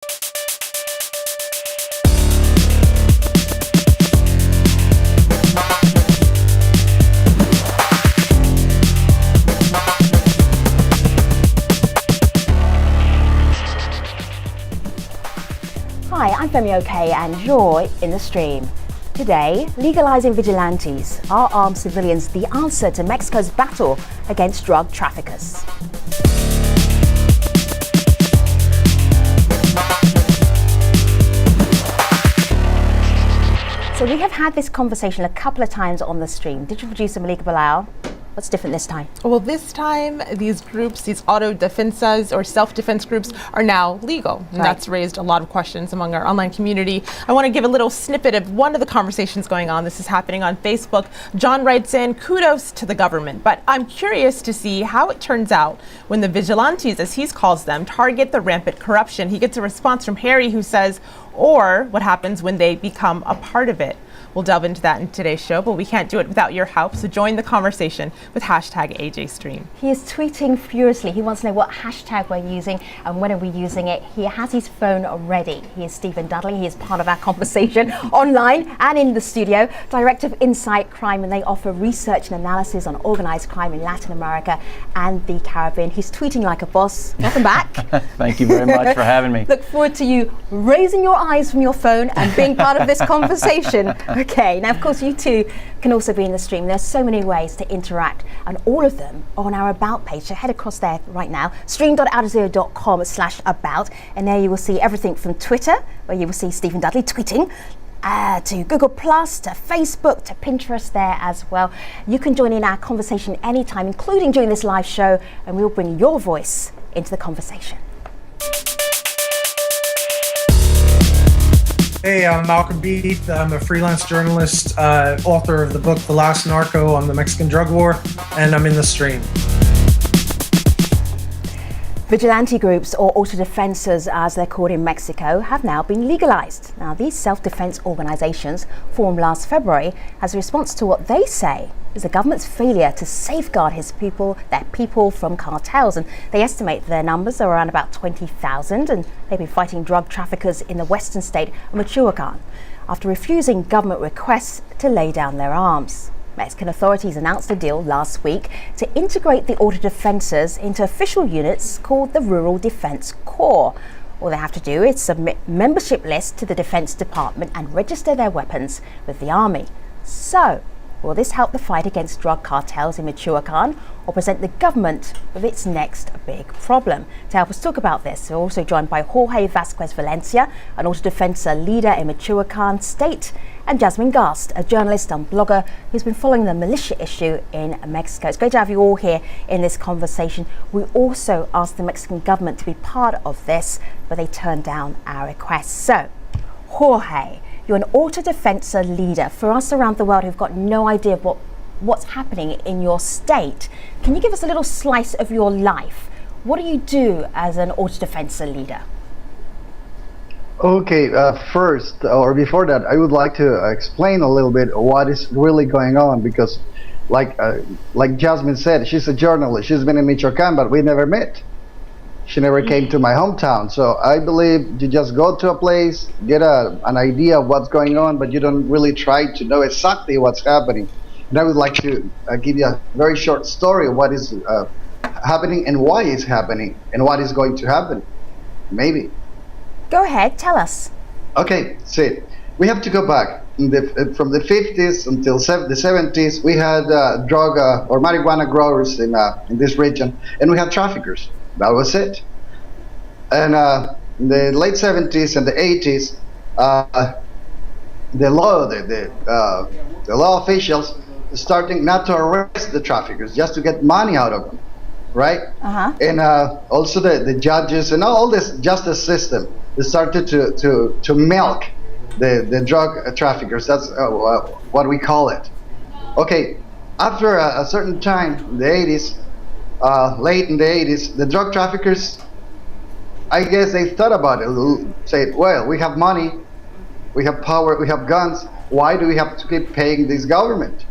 Hi, I'm Femi OK and you're in the stream. Today, legalizing vigilantes. Are armed civilians the answer to Mexico's battle against drug traffickers? So we have had this conversation a couple of times on the stream. Digital producer Malika Bilal, what's different this time? Well, this time, these groups, these autodefensas or self-defense groups are now legal. And that's raised a lot of questions among our online community. I want to give a little snippet of one of the conversations going on. This is happening on Facebook. John writes in, kudos to the government, but I'm curious to see how it turns out when the vigilantes, as he calls them, target the rampant corruption. He gets a response from Harry who says, or what happens when they become a part of it. We'll delve into that in today's show, but we can't do it without your help. So join the conversation with hashtag AJStream. He is tweeting furiously. He wants to know what hashtag we're using and when are we using it. He has his phone ready. He is Stephen Dudley. He is part of our conversation online and in the studio, Director of Insight Crime, and they offer research and analysis on organized crime in Latin America and the Caribbean. He's tweeting like a boss. Welcome back. Thank you very much for having me. Look forward to you raising your eyes from your phone and being part of this conversation. Okay, now of course you too can also be in the stream. There's so many ways to interact and all of them are on our About page. So head across there right now, stream.aljazeera.com/about, and there you will see everything from Twitter, where you will see Stephen Dudley tweeting, to Google Plus, to Facebook, to Pinterest there as well. You can join in our conversation anytime, including during this live show, and we'll bring your voice into the conversation. Hey, I'm Malcolm Beat. I'm a freelance journalist, author of the book The Last Narco on the Mexican Drug War, and I'm in the stream. Vigilante groups, or autodefensas as they're called in Mexico, have now been legalized. Now, these self-defense organizations formed last February as a response to what they say is the government's failure to safeguard their people from cartels. And they estimate their numbers are around about 20,000, and they've been fighting drug traffickers in the western state of Michoacan after refusing government requests to lay down their arms. Mexican authorities announced a deal last week to integrate the autodefensas into official units called the Rural Defense Corps. All they have to do is submit membership lists to the Defense Department and register their weapons with the army. So, will this help the fight against drug cartels in Michoacan or present the government with its next big problem? To help us talk about this, we're also joined by Jorge Vasquez Valencia, an autodefensa leader in Michoacan State, and Jasmine Gast, a journalist and blogger who's been following the militia issue in Mexico. It's great to have you all here in this conversation. We also asked the Mexican government to be part of this, but they turned down our request. So, Jorge, you're an autodefensa leader. For us around the world who've got no idea of what's happening in your state, can you give us a little slice of your life? What do you do as an autodefensa leader? Okay, first, or before that, I would like to explain a little bit what is really going on, because like Jasmine said, she's a journalist. She's been in Michoacan, but we never met. She never came to my hometown. So I believe you just go to a place, get an idea of what's going on, but you don't really try to know exactly what's happening. And I would like to give you a very short story of what is happening and why it's happening and what is going to happen, maybe. Go ahead, tell us. Okay, see, we have to go back. From the 50s until the 70s, we had drug or marijuana growers in this region, and we had traffickers. That was it. And in the late 70s and the 80s, the law officials starting not to arrest the traffickers, just to get money out of them, right? And also the judges and all this justice system, they started to milk the drug traffickers. That's what we call it. Okay, after a certain time, in the 80s, late in the 80s, the drug traffickers, I guess they thought about it, said, well, we have money, we have power, we have guns, why do we have to keep paying this government,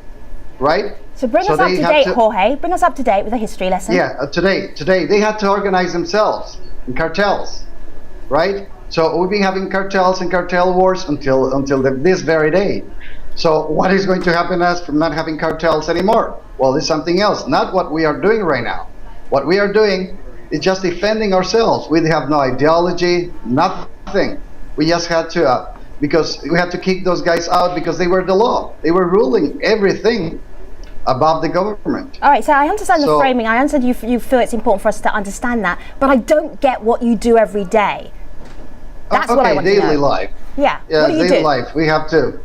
right? So bring us up to date, Jorge, bring us up to date with a history lesson. Yeah, today, they had to organize themselves in cartels, right? So we've been having cartels and cartel wars until this very day. So what is going to happen to us from not having cartels anymore? Well, it's something else, not what we are doing right now. What we are doing is just defending ourselves. We have no ideology, nothing. We just had to, because we had to kick those guys out because they were the law. They were ruling everything above the government. All right, so I understand the framing. I understand you feel it's important for us to understand that, but I don't get what you do every day. That's what I want to know. Daily life. Yeah, what do you do? Daily life. We have to.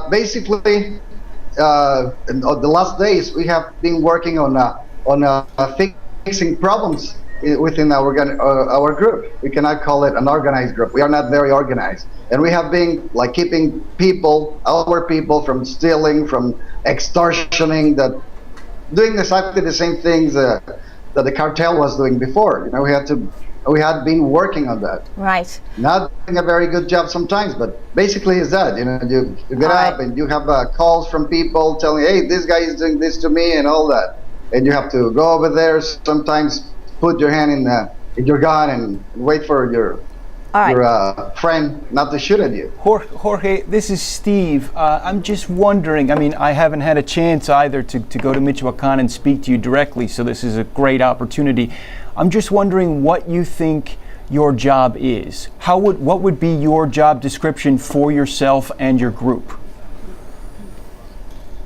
Basically, in the last days, we have been working on fixing problems within our group. We cannot call it an organized group. We are not very organized, and we have been like keeping our people from stealing, from extortioning, doing exactly the same things that the cartel was doing before. We had been working on that. Right. Not doing a very good job sometimes, but basically is that, you get up and you have calls from people telling, hey, this guy is doing this to me and all that. And you have to go over there, sometimes put your hand in your gun and wait for your friend not to shoot at you. Jorge, this is Steve. I'm just wondering, I haven't had a chance either to go to Michoacan and speak to you directly, so this is a great opportunity. I'm just wondering what you think your job is. What would be your job description for yourself and your group?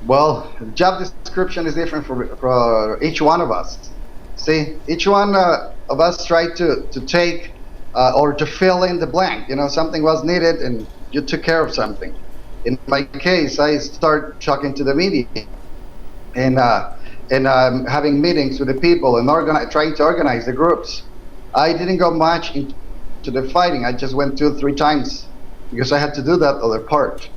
Well, job description is different for each one of us. See, each one of us tried to take or to fill in the blank. Something was needed and you took care of something. In my case, I start talking to the media and having meetings with the people and trying to organize the groups. I didn't go much into the fighting. I just went 2 or 3 times because I had to do that other part.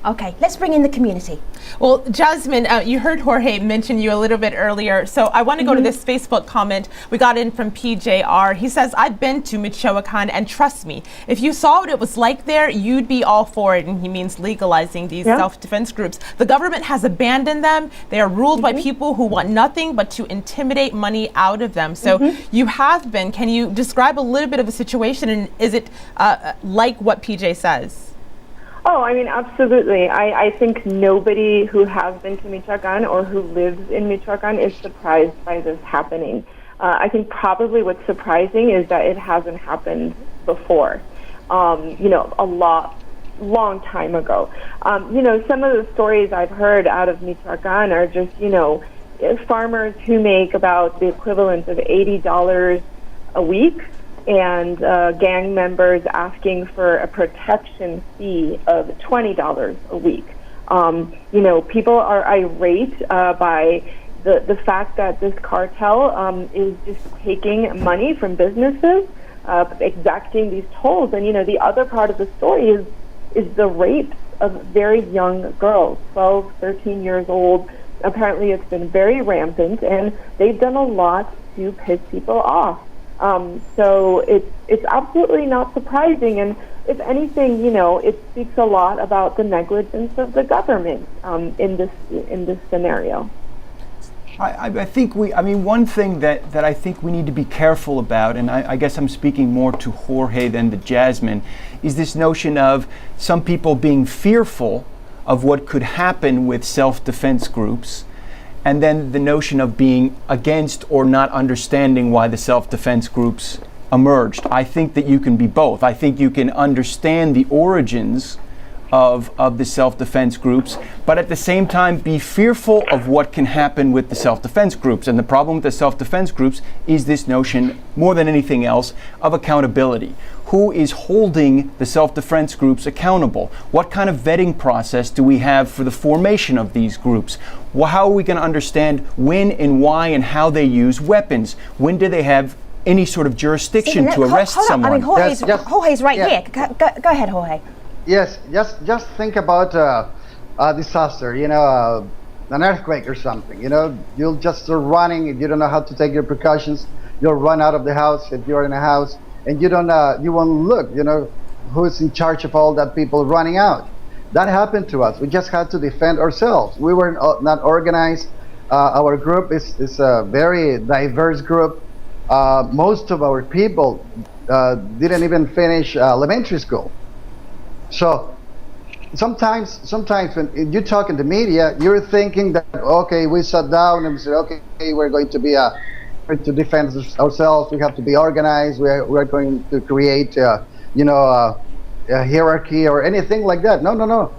Okay, let's bring in the community. Well, Jasmine, you heard Jorge mention you a little bit earlier, so I want to go to this Facebook comment we got in from PJR. He says, I've been to Michoacan, and trust me, if you saw what it was like there, you'd be all for it. And he means legalizing these self-defense groups. The government has abandoned them. They are ruled by people who want nothing but to intimidate money out of them. So you have been. Can you describe a little bit of the situation, and is it like what PJ says? Oh, absolutely. I think nobody who has been to Michoacan or who lives in Michoacan is surprised by this happening. I think probably what's surprising is that it hasn't happened before, a long time ago. Some of the stories I've heard out of Michoacan are just, farmers who make about the equivalent of $80 a week, and gang members asking for a protection fee of $20 a week. People are irate by the fact that this cartel is just taking money from businesses, exacting these tolls. And, the other part of the story is the rapes of very young girls, 12, 13 years old. Apparently it's been very rampant, and they've done a lot to piss people off. So it's absolutely not surprising, and if anything, it speaks a lot about the negligence of the government in this scenario. I think one thing that I think we need to be careful about, and I guess I'm speaking more to Jorge than to Jasmine, is this notion of some people being fearful of what could happen with self-defense groups, and then the notion of being against or not understanding why the self-defense groups emerged. I think that you can be both. I think you can understand the origins of the self-defense groups, but at the same time be fearful of what can happen with the self-defense groups. And the problem with the self-defense groups is this notion, more than anything else, of accountability. Who is holding the self-defense groups accountable? What kind of vetting process do we have for the formation of these groups? Well, how are we going to understand when and why and how they use weapons? When do they have any sort of jurisdiction to arrest someone? Jorge's right here. Go ahead, Jorge. Yes, just think about a disaster, an earthquake or something. You'll just start running if you don't know how to take your precautions. You'll run out of the house if you're in a house, and you won't look, who's in charge of all that people running out. That happened to us. We just had to defend ourselves. We were not organized. Our group is a very diverse group. most of our people didn't even finish elementary school. So sometimes when you talk in the media, you're thinking that, okay, we sat down and we said, okay, we're going to be to defend ourselves. We have to be organized. We're going to create, a hierarchy or anything like that. No.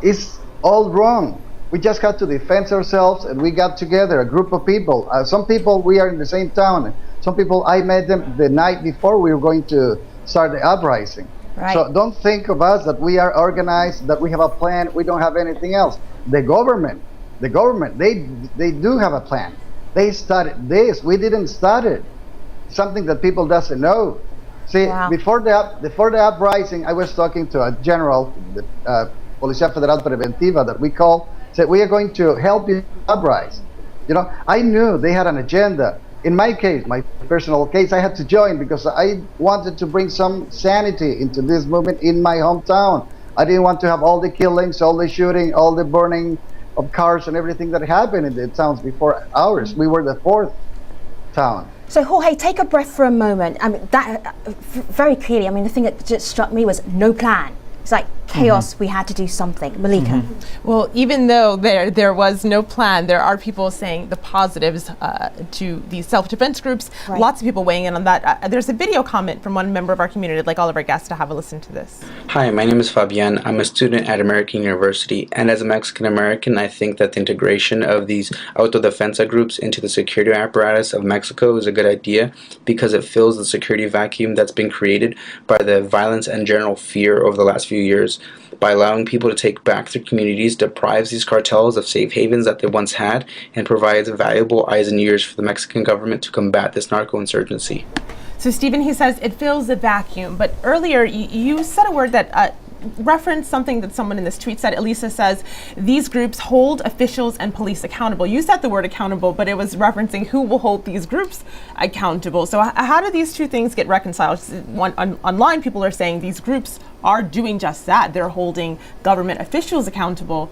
It's all wrong. We just had to defend ourselves, and we got together, a group of people. Some people, we are in the same town. Some people, I met them the night before we were going to start the uprising. Right. So don't think of us that we are organized, that we have a plan. We don't have anything else. The government, they do have a plan. They started this. We didn't start it. Something that people doesn't know. See, Wow. before the uprising, I was talking to a general, the Policía Federal Preventiva that we call, said, we are going to help you uprise. I knew they had an agenda. In my case, my personal case, I had to join because I wanted to bring some sanity into this movement in my hometown. I didn't want to have all the killings, all the shooting, all the burning of cars and everything that happened in the towns before ours. We were the fourth town. So Jorge, take a breath for a moment. I mean, that very clearly. I mean, the thing that just struck me was no plan. It's like chaos. We had to do something. Malika. Well, even though there was no plan, there are people saying the positives to these self-defense groups. Right. Lots of people weighing in on that. There's a video comment from one member of our community. I'd like all of our guests to have a listen to this. Hi, my name is Fabian. I'm a student at American University, and as a Mexican American, I think that the integration of these autodefensa groups into the security apparatus of Mexico is a good idea because it fills the security vacuum that's been created by the violence and general fear over the last few years. By allowing people to take back their communities, deprives these cartels of safe havens that they once had, and provides valuable eyes and ears for the Mexican government to combat this narco-insurgency. So Stephen, he says it fills the vacuum, but earlier you said a word that referenced something that someone in this tweet said. Elisa says these groups hold officials and police accountable. You said the word accountable, but it was referencing who will hold these groups accountable. So how do these two things get reconciled? Online people are saying these groups are doing just that. They're holding government officials accountable.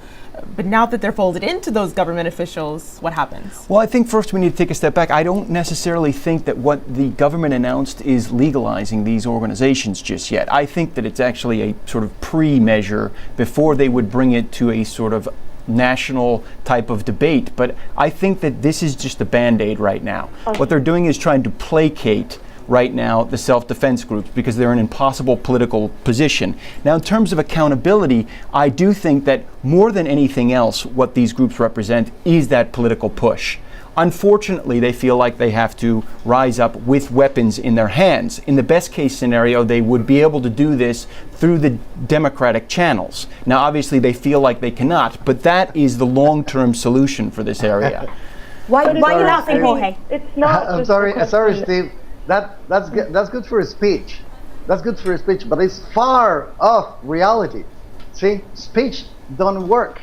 But now that they're folded into those government officials, what happens? Well, I think first we need to take a step back. I don't necessarily think that what the government announced is legalizing these organizations just yet. I think that it's actually a sort of pre-measure before they would bring it to a sort of national type of debate. But I think that this is just a Band-Aid right now. What they're doing is trying to placate right now the self-defense groups because they're in an impossible political position. Now, in terms of accountability, I do think that more than anything else, what these groups represent is that political push. Unfortunately, they feel like they have to rise up with weapons in their hands. In the best case scenario, they would be able to do this through the democratic channels. Now, obviously, they feel like they cannot, but that is the long-term solution for this area. Why are you laughing, I mean, Jorge? it's not. I'm just sorry, a sorry, question- Steve. That's good for a speech. That's good for a speech, but it's far off reality. See, speech don't work.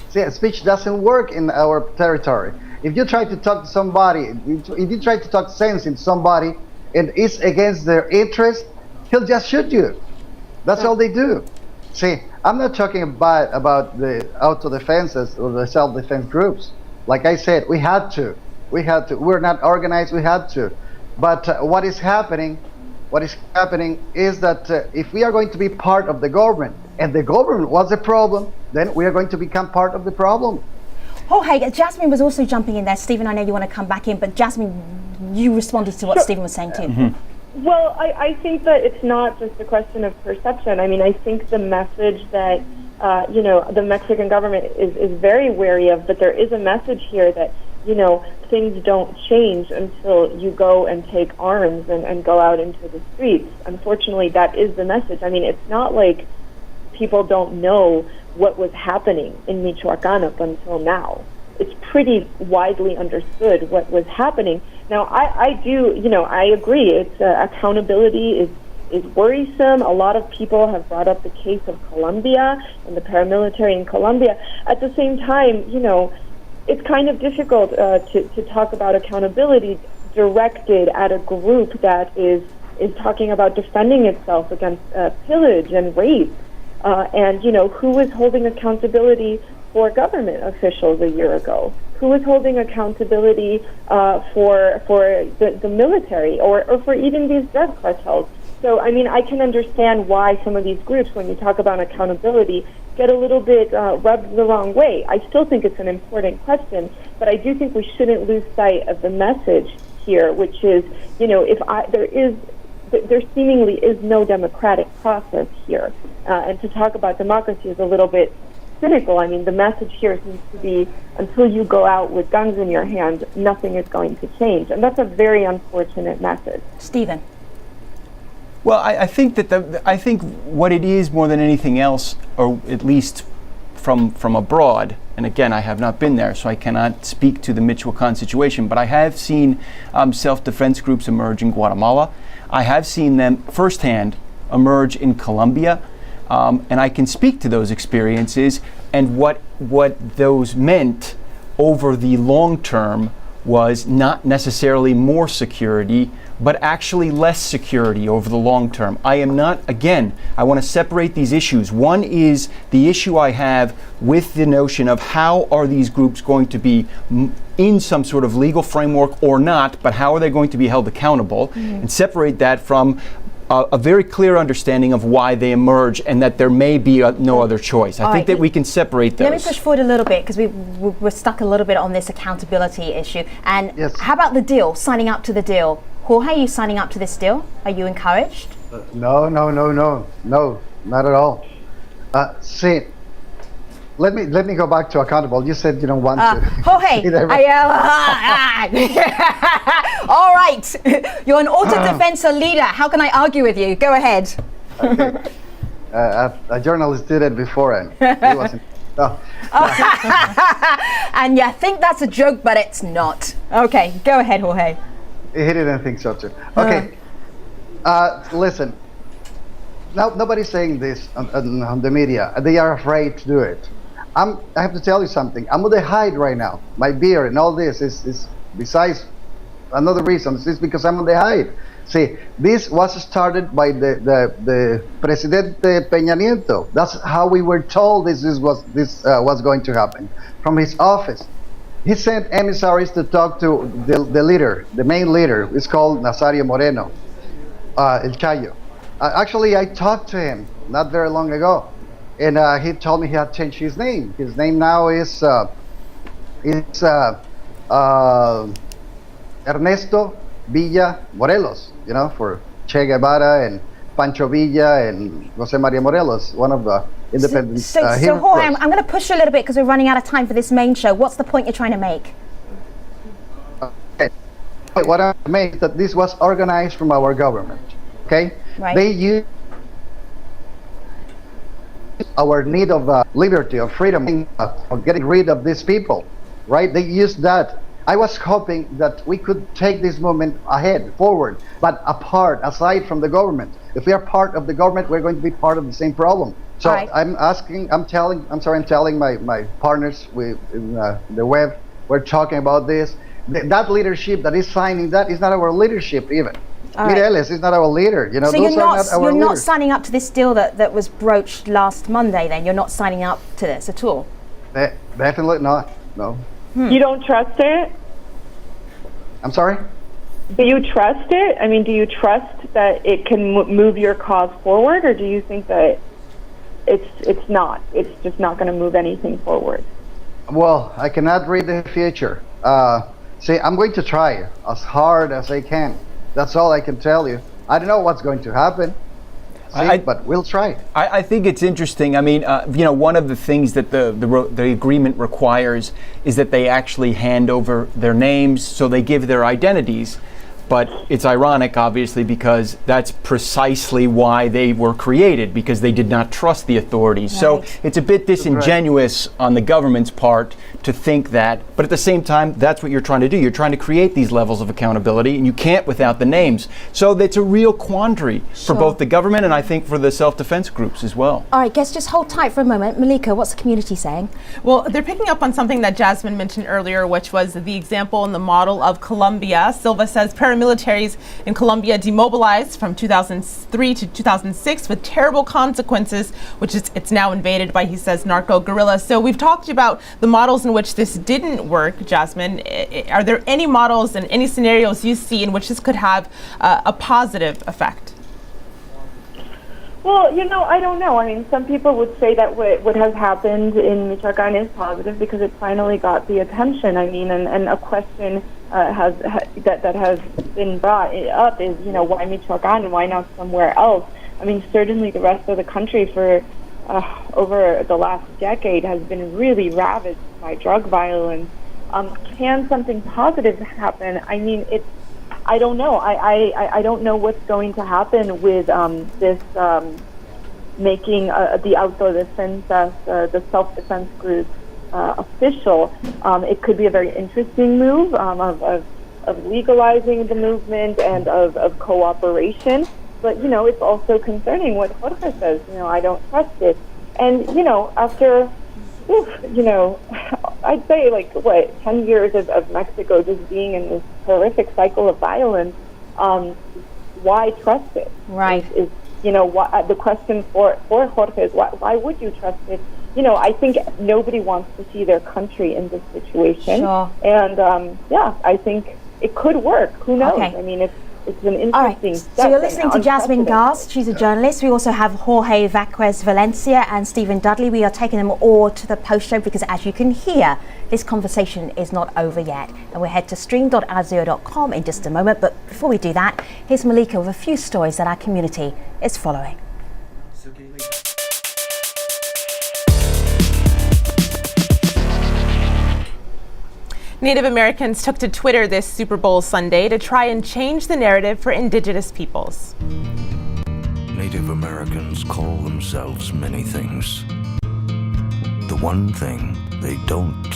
See, speech doesn't work in our territory. If you try to talk to somebody, if you try to talk sense in somebody, and it's against their interest, he'll just shoot you. That's all they do. See, I'm not talking about the auto-defenses or the self-defense groups. Like I said, we had to. We're not organized. We had to. But what is happening is that if we are going to be part of the government, and the government was a problem, then we are going to become part of the problem. Jorge, Jasmine was also jumping in there. Stephen, I know you want to come back in, but Jasmine, you responded to what Stephen was saying too. Well, I think that it's not just a question of perception. I mean, I think the message that the Mexican government is very wary of, but there is a message here that things don't change until you go and take arms and go out into the streets. Unfortunately, that is the message. I mean, it's not like people don't know what was happening in Michoacan up until now. It's pretty widely understood what was happening. Now, I agree. It's accountability is worrisome. A lot of people have brought up the case of Colombia and the paramilitary in Colombia. At the same time, it's kind of difficult to talk about accountability directed at a group that is talking about defending itself against pillage and rape. And who was holding accountability for government officials a year ago? who is holding accountability for the military or for even these drug cartels? So, I mean, I can understand why some of these groups, when you talk about accountability, get a little bit rubbed the wrong way. I still think it's an important question, but I do think we shouldn't lose sight of the message here, which is, you know, there seemingly is no democratic process here. And to talk about democracy is a little bit cynical. I mean, the message here seems to be, until you go out with guns in your hand, nothing is going to change. And that's a very unfortunate message. Stephen. Well, I think that I think what it is more than anything else, or at least from abroad, and again, I have not been there, so I cannot speak to the Michoacan situation, but I have seen self-defense groups emerge in Guatemala. I have seen them firsthand emerge in Colombia, and I can speak to those experiences and what those meant over the long term was not necessarily more security, but actually less security over the long term. I am not, again, I want to separate these issues. One is the issue I have with the notion of how are these groups going to be in some sort of legal framework or not, but how are they going to be held accountable, and separate that from a very clear understanding of why they emerge and that there may be no other choice. I think that we can separate those. Let me push forward a little bit because we're stuck a little bit on this accountability issue. And Yes. how about the deal, signing up to the deal? Jorge, are you signing up to this deal? Are you encouraged? No, not at all. See, let me go back to accountable. You said you don't want to. Jorge, all right. You're an autodefensa leader. How can I argue with you? Go ahead. Okay. A journalist did it before, and he wasn't. No. And you think that's a joke, but it's not. Okay, go ahead, Jorge. He didn't think so too. Okay. Listen. Nobody's saying this on the media. They are afraid to do it. I have to tell you something. I'm on the hide right now. My beard and all this is besides another reason. It's because I'm on the hide. See, this was started by the Presidente Peña Nieto. That's how we were told this was going to happen from his office. He sent emissaries to talk to the leader, the main leader. It's called Nazario Moreno, El Chayo. Actually, I talked to him not very long ago, and he told me he had changed his name. His name now is Ernesto Villa Morelos, you know, for Che Guevara and Pancho Villa and Jose Maria Morelos, one of the independent So Jorge, I'm going to push you a little bit because we're running out of time for this main show. What's the point you're trying to make? Okay. What I made that this was organized from our government. Okay, Right. They use our need of liberty, of freedom, of getting rid of these people. Right? They used that. I was hoping that we could take this movement ahead, forward, but apart, aside from the government. If we are part of the government, we're going to be part of the same problem. So Right. I'm telling my partners in the web, we're talking about this. That leadership that is signing that is not our leadership even. All right. Mireles is not our leader. You know, So those you're are not our not leaders. signing up to this deal that was broached last Monday then? You're not signing up to this at all? Definitely not. No. You don't trust it? I'm sorry? Do you trust it? I mean, do you trust that it can move your cause forward, or do you think that it's not? It's just not going to move anything forward? Well, I cannot read the future. See, I'm going to try as hard as I can. That's all I can tell you. I don't know what's going to happen. But we'll try. I think it's interesting. I mean, you know, one of the things that the agreement requires is that they actually hand over their names, so they give their identities. But it's ironic, obviously, because that's precisely why they were created, because they did not trust the authorities. So Right. it's a bit disingenuous on the government's part to think that. But at the same time, that's what you're trying to do. You're trying to create these levels of accountability, and you can't without the names. So that's a real quandary for both the government and I think for the self-defense groups as well. All right, guys, just hold tight for a moment. Malika, what's the community saying? Well, they're picking up on something that Jasmine mentioned earlier, which was the example and the model of Colombia. Silva says paramilitary paramilitaries in Colombia demobilized from 2003 to 2006 with terrible consequences, which is it's now invaded by, he says, narco guerrillas. So we've talked about the models in which this didn't work, Jasmine. Are there any models and any scenarios you see in which this could have a positive effect? Well, I don't know. I mean, some people would say that what has happened in Michoacan is positive because it finally got the attention. I mean, and a question that has been brought up is, why Michoacan and why not somewhere else? I mean, certainly the rest of the country for over the last decade has been really ravaged by drug violence. Can something positive happen? I mean, I don't know. I don't know what's going to happen with this making the autodefensas, the self-defense group, official. It could be a very interesting move of legalizing the movement and of cooperation. But, it's also concerning what Jorge says. I don't trust it. And, after, I'd say 10 years of Mexico just being in this horrific cycle of violence, why trust it? Right. Is the question for Jorge is why would you trust it? I think nobody wants to see their country in this situation. Sure. And I think it could work. Who knows? Okay. I mean, it's an interesting All right, so you're listening to Jasmine Gast. She's a journalist. We also have Jorge Vaquez Valencia and Stephen Dudley. We are taking them all to the post show because, as you can hear, this conversation is not over yet. And we'll head to stream.aljazeera.com in just a moment. But before we do that, here's Malika with a few stories that our community is following. Native Americans took to Twitter this Super Bowl Sunday to try and change the narrative for indigenous peoples. Native Americans call themselves many things. The one thing they don't.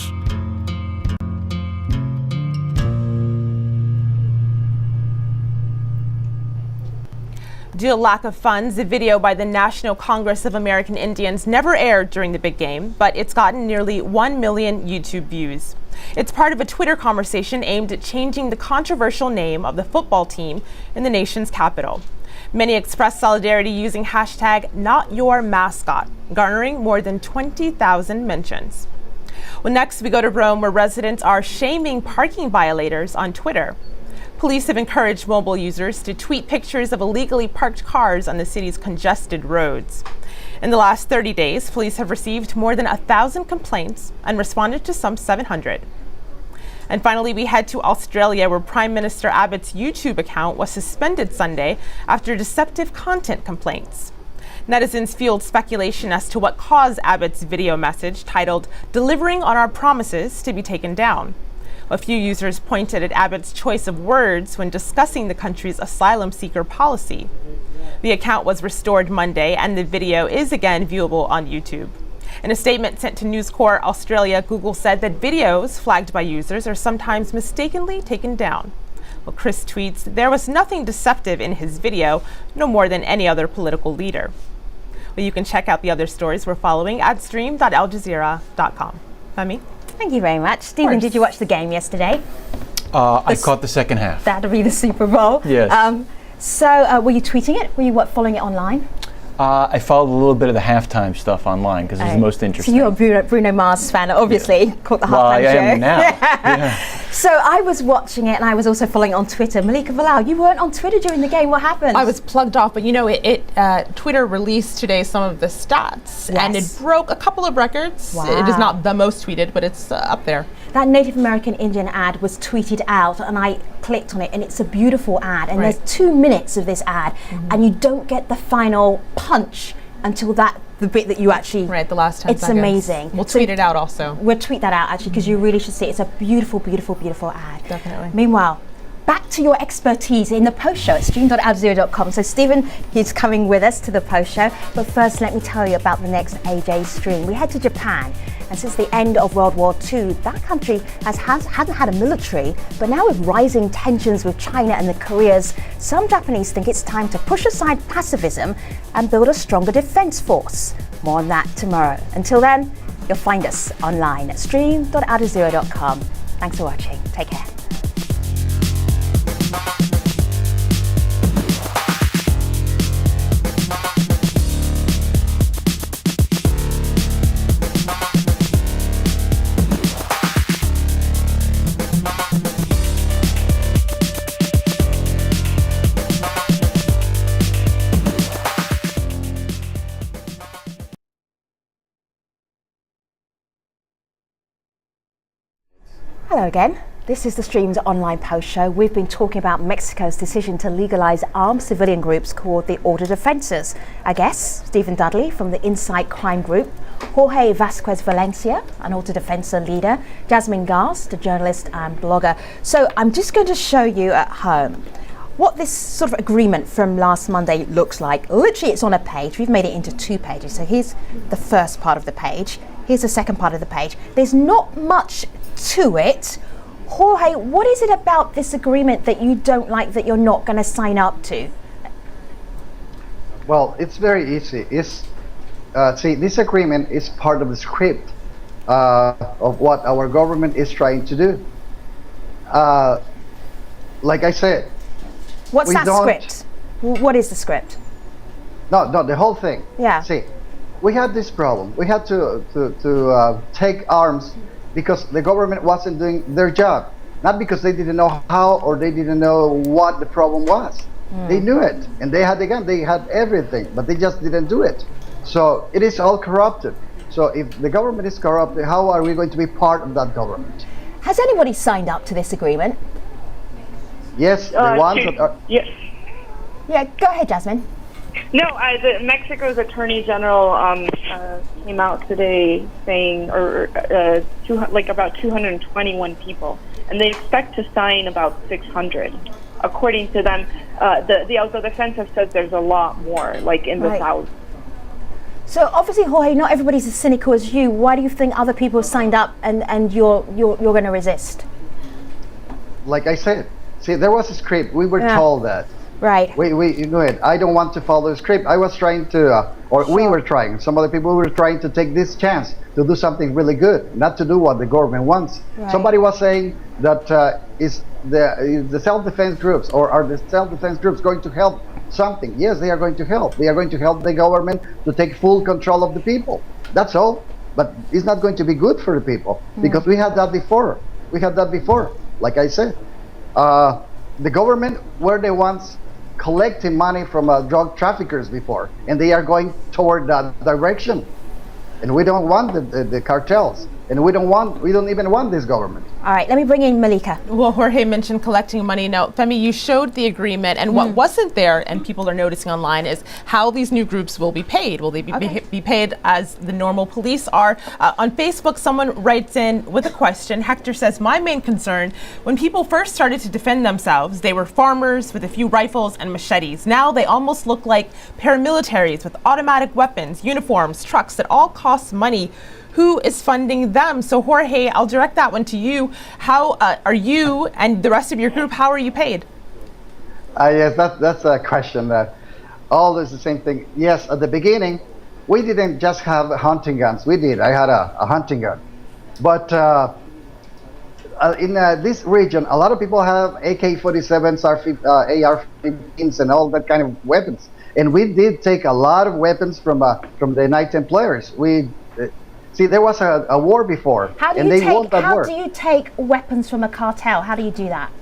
Due to lack of funds, the video by the National Congress of American Indians never aired during the big game, but it's gotten nearly 1 million YouTube views. It's part of a Twitter conversation aimed at changing the controversial name of the football team in the nation's capital. Many expressed solidarity using hashtag #NotYourMascot, garnering more than 20,000 mentions. Well, next we go to Rome, where residents are shaming parking violators on Twitter. Police have encouraged mobile users to tweet pictures of illegally parked cars on the city's congested roads. In the last 30 days, police have received more than 1,000 complaints and responded to some 700. And finally, we head to Australia, where Prime Minister Abbott's YouTube account was suspended Sunday after deceptive content complaints. Netizens fueled speculation as to what caused Abbott's video message titled "Delivering on Our Promises" to be taken down. A few users pointed at Abbott's choice of words when discussing the country's asylum seeker policy. The account was restored Monday, and the video is again viewable on YouTube. In a statement sent to News Corp Australia, Google said that videos flagged by users are sometimes mistakenly taken down. Well, Chris tweets, "There was nothing deceptive in his video, no more than any other political leader." Well, you can check out the other stories we're following at stream.aljazeera.com. Femi? Thank you very much. Stephen, did you watch the game yesterday? I caught the second half. That'll be the Super Bowl. Yes. So were you tweeting it? Were you following it online? I followed a little bit of the halftime stuff online because it's the most interesting. So you're a Bruno Mars fan, obviously. Yeah. Caught the halftime show. Well, I am now. Yeah. So I was watching it, and I was also following it on Twitter. Malika Valal, you weren't on Twitter during the game. What happened? I was plugged off, but Twitter released today some of the stats, and it broke a couple of records. Wow. It is not the most tweeted, but it's up there. That Native American Indian ad was tweeted out, and I clicked on it, and it's a beautiful ad. And there's 2 minutes of this ad, and you don't get the final punch until the bit that you actually... Right, the last 10 seconds. It's amazing. We'll tweet it out also. We'll tweet that out, actually, because you really should see it. It's a beautiful, beautiful, beautiful ad. Definitely. Meanwhile, back to your expertise in the post show at stream.aljazeera.com. So Stephen is coming with us to the post show. But first, let me tell you about the next AJ stream. We head to Japan. And since the end of World War II, that country hasn't had a military, but now with rising tensions with China and the Koreas, some Japanese think it's time to push aside pacifism and build a stronger defense force. More on that tomorrow. Until then, you'll find us online at stream.aljazeera.com. Thanks for watching. Take care. Hello again. This is the Stream's online post show. We've been talking about Mexico's decision to legalize armed civilian groups called the Autodefensas. Our guests, Stephen Dudley from the Insight Crime Group, Jorge Vasquez Valencia, an Autodefensa leader, Jasmine Gars, the journalist and blogger. So I'm just going to show you at home what this sort of agreement from last Monday looks like. Literally, it's on a page. We've made it into 2 pages. So here's the first part of the page. Here's the second part of the page. There's not much to it. Jorge, what is it about this agreement that you don't like, that you're not going to sign up to? Well, it's very easy. See, this agreement is part of the script of what our government is trying to do. Like I said, what's that script? What is the script? No, the whole thing. Yeah. See, we had this problem. We had to take arms because the government wasn't doing their job. Not because they didn't know how or they didn't know what the problem was. They knew it, and they had the gun, they had everything, but they just didn't do it. So it is all corrupted. So if the government is corrupted, how are we going to be part of that government? Has anybody signed up to this agreement? Yes, the ones that are... Yes. Yeah, go ahead, Jasmine. No, Mexico's Attorney General came out today saying, about 221 people, and they expect to sign about 600. According to them, the Autodefensa says there's a lot more, like in the South. So obviously, Jorge, not everybody's as cynical as you. Why do you think other people signed up and you're going to resist? Like I said, see, there was a script. We were told that. Right. We knew it. I don't want to follow the script. I was trying to, we were trying. Some other people were trying to take this chance to do something really good, not to do what the government wants. Right. Somebody was saying that is the self-defense groups, or are the self-defense groups going to help something? Yes, they are going to help. They are going to help the government to take full control of the people. That's all. But it's not going to be good for the people because we had that before. Like I said, the government were the ones collecting money from drug traffickers before, and they are going toward that direction. And we don't want the cartels, and we don't even want this government. All right, let me bring in Malika. Well, Jorge mentioned collecting money. Now, Femi, you showed the agreement, and what wasn't there, and people are noticing online, is how these new groups will be paid. Will they be paid as the normal police are? On Facebook, someone writes in with a question. Hector says, my main concern, when people first started to defend themselves, they were farmers with a few rifles and machetes. Now they almost look like paramilitaries with automatic weapons, uniforms, trucks that all cost money. Who is funding them? So Jorge, I'll direct that one to you. How are you and the rest of your group, how are you paid? Yes, that's a question. Always the same thing. Yes, at the beginning, we didn't just have hunting guns. I had a hunting gun. But in this region, a lot of people have AK-47s, AR-15s, and all that kind of weapons. And we did take a lot of weapons from the Knight Templars. See, there was a war before, and they won that war. How do you take weapons from a cartel? How do you do that?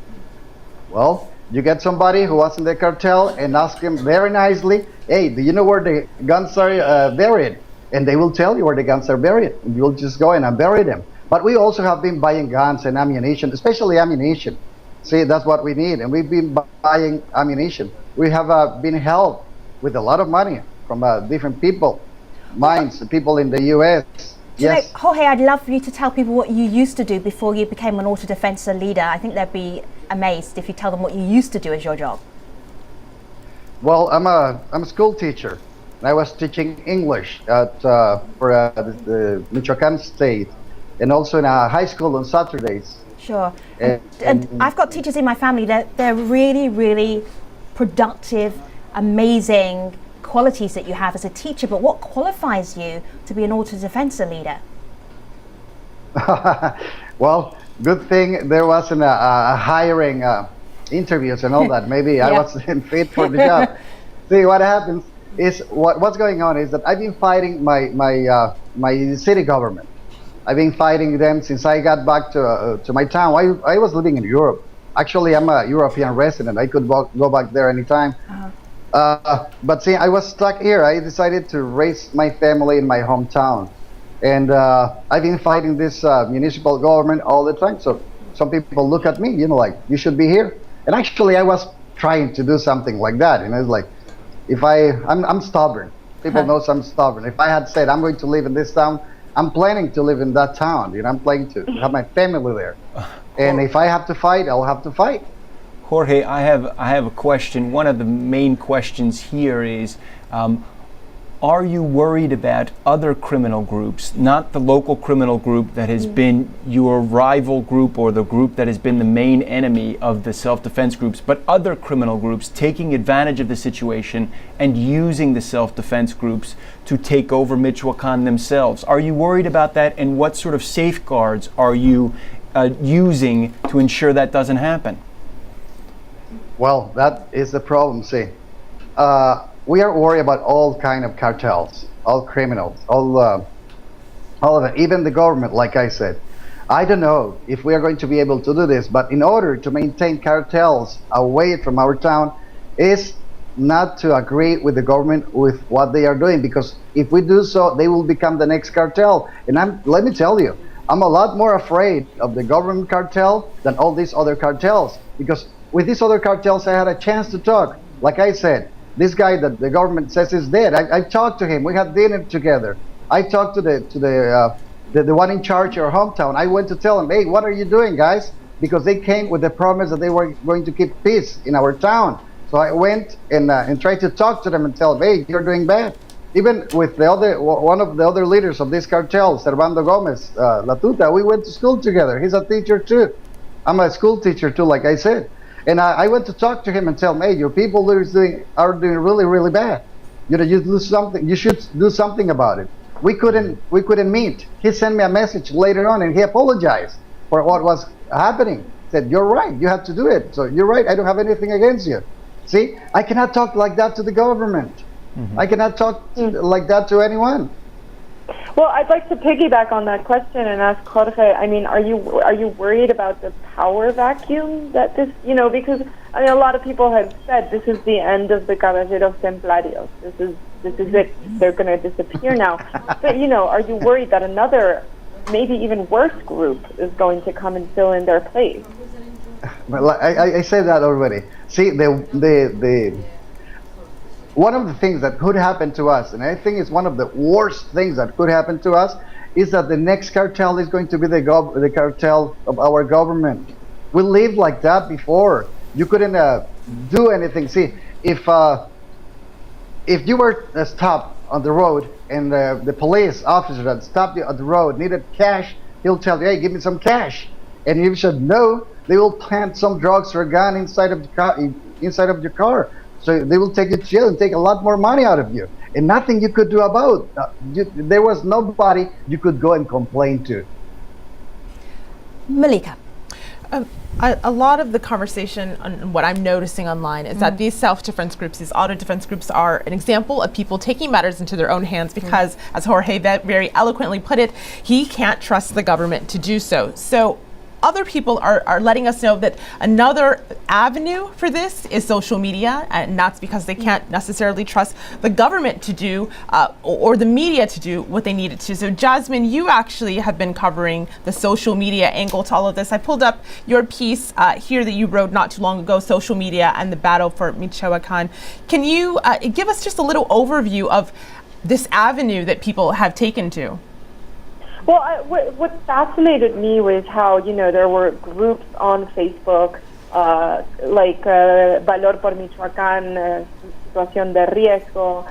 Well, you get somebody who was in the cartel and ask him very nicely, hey, do you know where the guns are buried? And they will tell you where the guns are buried. And you'll just go in and bury them. But we also have been buying guns and ammunition, especially ammunition. See, that's what we need, and we've been buying ammunition. We have been helped with a lot of money from different people, people in the U.S., Yes. So, Jorge, I'd love for you to tell people what you used to do before you became an Autodefensa leader. I think they'd be amazed if you tell them what you used to do as your job. Well, I'm a school teacher. I was teaching English for the Michoacan State, and also in a high school on Saturdays. Sure. And I've got teachers in my family that they're really, really productive, amazing qualities that you have as a teacher, but what qualifies you to be an Autodefensa leader? Well, good thing there wasn't a hiring interviews and all that. Maybe I wasn't fit for the job. See, what happens is what's going on is that I've been fighting my city government. I've been fighting them since I got back to my town. I was living in Europe. Actually, I'm a European resident. I could go back there anytime. But see, I was stuck here. I decided to raise my family in my hometown. And I've been fighting this municipal government all the time. So some people look at me, like, you should be here. And actually, I was trying to do something like that. It's like, if I'm stubborn. People know I'm stubborn. If I had said I'm going to live in this town, I'm planning to live in that town. I'm planning to have my family there. And if I have to fight, I'll have to fight. Jorge, I have a question. One of the main questions here is, are you worried about other criminal groups, not the local criminal group that has been your rival group or the group that has been the main enemy of the self-defense groups, but other criminal groups taking advantage of the situation and using the self-defense groups to take over Michoacan themselves? Are you worried about that, and what sort of safeguards are you using to ensure that doesn't happen? Well, that is the problem, see. We are worried about all kind of cartels, all criminals, all of it, even the government, like I said. I don't know if we are going to be able to do this, but in order to maintain cartels away from our town is not to agree with the government with what they are doing, because if we do so, they will become the next cartel. And let me tell you, I'm a lot more afraid of the government cartel than all these other cartels, because with these other cartels, I had a chance to talk. Like I said, this guy that the government says is dead, I talked to him. We had dinner together. I talked to the one in charge of our hometown. I went to tell him, hey, what are you doing, guys? Because they came with the promise that they were going to keep peace in our town. So I went and tried to talk to them and tell them, hey, you're doing bad. Even with one of the other leaders of this cartel, Servando Gomez Latuta, we went to school together. He's a teacher too. I'm a school teacher too, like I said. And I went to talk to him and tell him, hey, your people are doing really, really bad. You do something. You should do something about it. We couldn't meet. He sent me a message later on, and he apologized for what was happening. Said, you're right. You have to do it. So you're right. I don't have anything against you. See, I cannot talk like that to the government. I cannot talk like that to anyone. Well, I'd like to piggyback on that question and ask Jorge. I mean, are you worried about the power vacuum that this, because I mean, a lot of people have said this is the end of the Caballeros Templarios. This is it. They're going to disappear now. But are you worried that another, maybe even worse group is going to come and fill in their place? Well, I said that already. See, the one of the things that could happen to us, and I think it's one of the worst things that could happen to us, is that the next cartel is going to be the cartel of our government. We lived like that before. You couldn't do anything. See, if you were stopped on the road and the police officer that stopped you on the road needed cash, he'll tell you, hey, give me some cash. And you should know they will plant some drugs or a gun inside of your car. So they will take you to jail and take a lot more money out of you. And nothing you could do about it. There was nobody you could go and complain to. Malika. A lot of the conversation and what I'm noticing online is that these self-defense groups, these auto-defense groups, are an example of people taking matters into their own hands because, as Jorge very eloquently put it, he can't trust the government to do so. So other people are letting us know that another avenue for this is social media, and that's because they can't necessarily trust the government to do or the media to do what they needed to. So Jasmine, you actually have been covering the social media angle to all of this. I pulled up your piece here that you wrote not too long ago, Social Media and the Battle for Michoacan. Can you give us just a little overview of this avenue that people have taken to? Well, what fascinated me was how, there were groups on Facebook like Valor por Michoacán, Situación de Riesgo,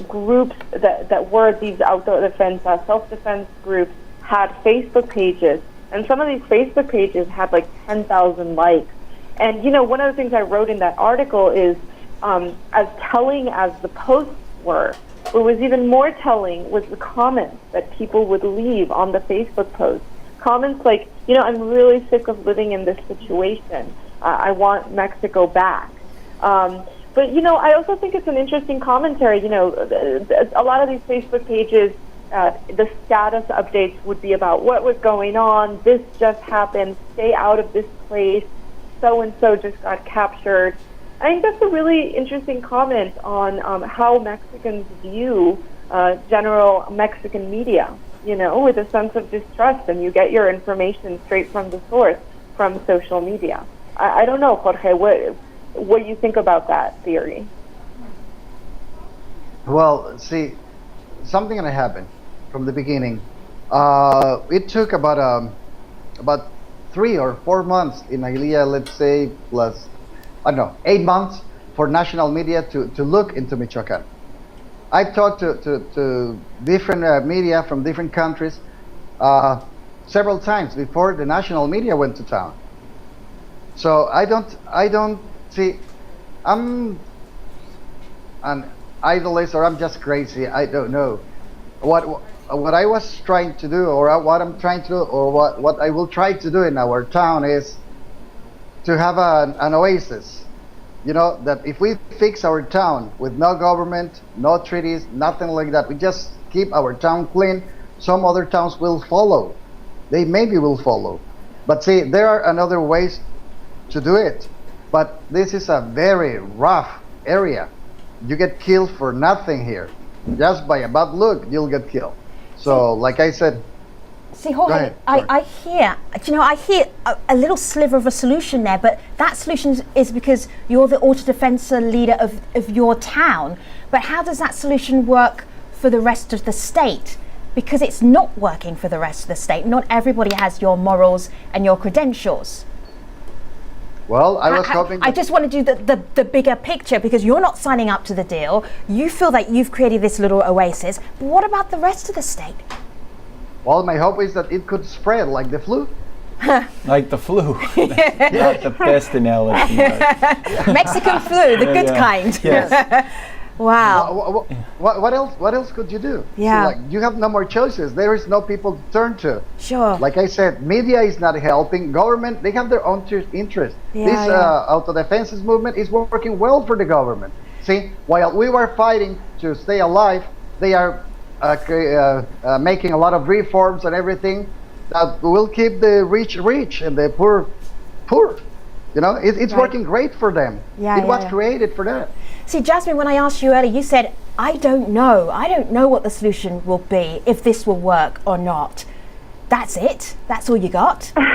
groups that were these autodefense, self-defense groups had Facebook pages. And some of these Facebook pages had like 10,000 likes. And, one of the things I wrote in that article is as telling as the posts were, what was even more telling was the comments that people would leave on the Facebook post. Comments like, I'm really sick of living in this situation. I want Mexico back. But, I also think it's an interesting commentary. A lot of these Facebook pages, the status updates would be about what was going on, this just happened, stay out of this place, so-and-so just got captured. I think that's a really interesting comment on how Mexicans view general Mexican media, with a sense of distrust, and you get your information straight from the source. from social media. I don't know, Jorge, what you think about that theory? Well, see, something that happened from the beginning. It took about 3 or 4 months in Ailia, let's say, plus, I don't know, 8 months for national media to look into Michoacan. I talked to different media from different countries several times before the national media went to town. So I don't see, I'm an idolist or I'm just crazy. I don't know what I was trying to do, or what I'm trying to do, or what I will try to do in our town is to have an oasis. You know, that if we fix our town with no government, no treaties, nothing like that, we just keep our town clean, some other towns will follow. They maybe will follow. But see, there are another ways to do it. But this is a very rough area. You get killed for nothing here. Just by a bad look, you'll get killed. So, like I said, see, Jorge, I hear a little sliver of a solution there, but that solution is because you're the autodefensa leader of your town. But how does that solution work for the rest of the state? Because it's not working for the rest of the state. Not everybody has your morals and your credentials. Well, I was hoping... I just want to do the bigger picture, because you're not signing up to the deal. You feel that you've created this little oasis. But what about the rest of the state? Well, my hope is that it could spread like the flu. Like the flu. Not the best analogy. Mexican flu, the good kind. Yes. Wow. What else? What else could you do? Yeah. So, like, you have no more choices. There is no people to turn to. Sure. Like I said, media is not helping. Government, they have their own interest. This autodefenses movement is working well for the government. See, while we were fighting to stay alive, they are making a lot of reforms and everything that will keep the rich and the poor. You know, it's working great for them. It was created for that. See, Jasmine, when I asked you earlier, you said, I don't know. I don't know what the solution will be, if this will work or not. That's it? That's all you got? I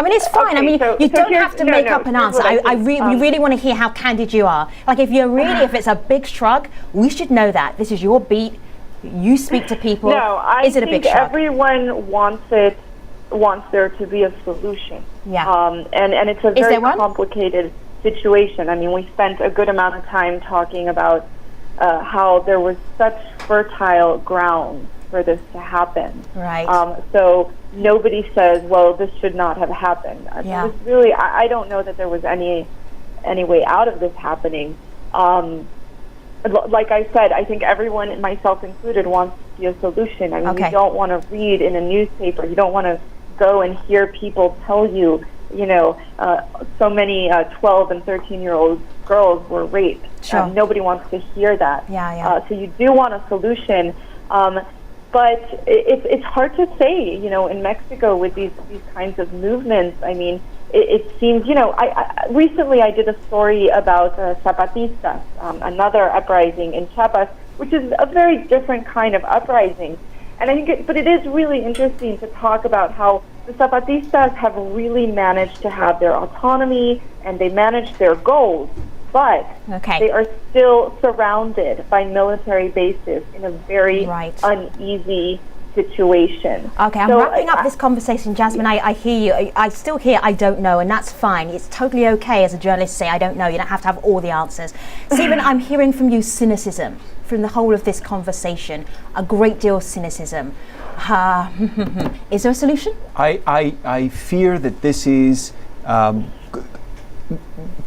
mean, it's fine. Okay, you don't have to make up an answer. We really want to hear how candid you are. Like, if it's a big shrug, we should know that. This is your beat. You speak to people. No, I is it a big think shrug? Everyone wants there to be a solution. Yeah. And it's a very complicated situation. I mean, we spent a good amount of time talking about how there was such fertile ground for this to happen. Right. So nobody says, well, this should not have happened. Yeah. It was really, I don't know that there was any way out of this happening. Like I said, I think everyone, myself included, wants to see a solution. I mean, you don't want to read in a newspaper. You don't want to go and hear people tell you, so many 12 and 13-year-old girls were raped. Sure. Nobody wants to hear that. Yeah. So you do want a solution. But it's hard to say, in Mexico with these kinds of movements. I mean, it seems, recently I did a story about Zapatistas, another uprising in Chiapas, which is a very different kind of uprising. And I think but it is really interesting to talk about how the Zapatistas have really managed to have their autonomy and they managed their goals, but they are still surrounded by military bases in a very uneasy situation. Okay, I'm wrapping up this conversation, Jasmine. I hear you. I still hear I don't know, and that's fine. It's totally okay as a journalist to say I don't know. You don't have to have all the answers. Stephen, I'm hearing from you cynicism from the whole of this conversation, a great deal of cynicism. Is there a solution? I fear that this is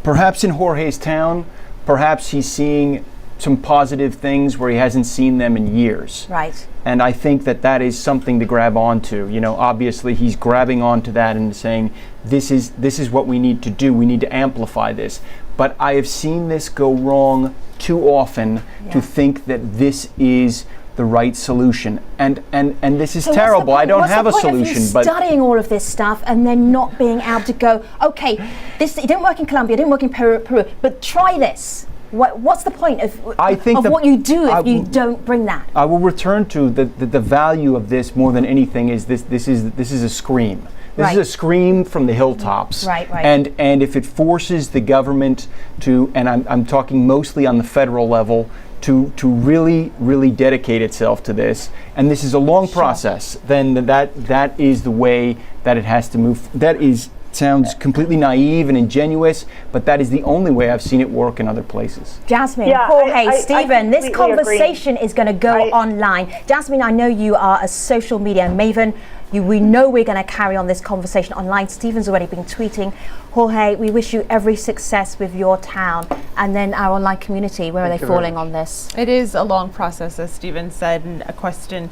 perhaps in Jorge's town, perhaps he's seeing some positive things where he hasn't seen them in years. Right. And I think that is something to grab onto. Obviously he's grabbing onto that and saying, this is what we need to do. We need to amplify this. But I have seen this go wrong too often to think that this is the right solution. And this is terrible. I don't have a solution. But studying all of this stuff and then not being able to go, okay, it didn't work in Colombia, it didn't work in Peru, but try this. What's the point of what you do if you don't bring that? I will return to the value of this more than anything is this is a scream. This is a scream from the hilltops. Right. And if it forces the government to, and I'm talking mostly on the federal level, to really dedicate itself to this, and this is a long process, then that is the way that it has to move. Sounds completely naive and ingenuous, but that is the only way I've seen it work in other places. Jasmine, Jorge, Stephen, this conversation is going to go online. Jasmine, I know you are a social media maven. We know we're going to carry on this conversation online. Stephen's already been tweeting. Jorge, we wish you every success with your town. And then our online community, where are they falling on this? It is a long process, as Stephen said, and a question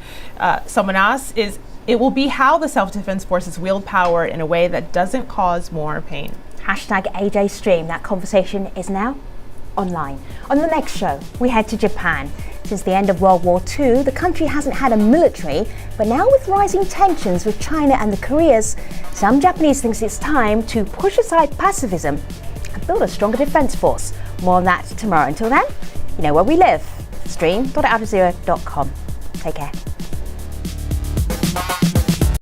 someone asked is, it will be how the self-defense forces wield power in a way that doesn't cause more pain. Hashtag AJ Stream. That conversation is now online. On the next show, we head to Japan. Since the end of World War II, the country hasn't had a military, but now with rising tensions with China and the Koreas, some Japanese think it's time to push aside pacifism and build a stronger defense force. More on that tomorrow. Until then, you know where we live. Stream.aljazeera.com. Take care.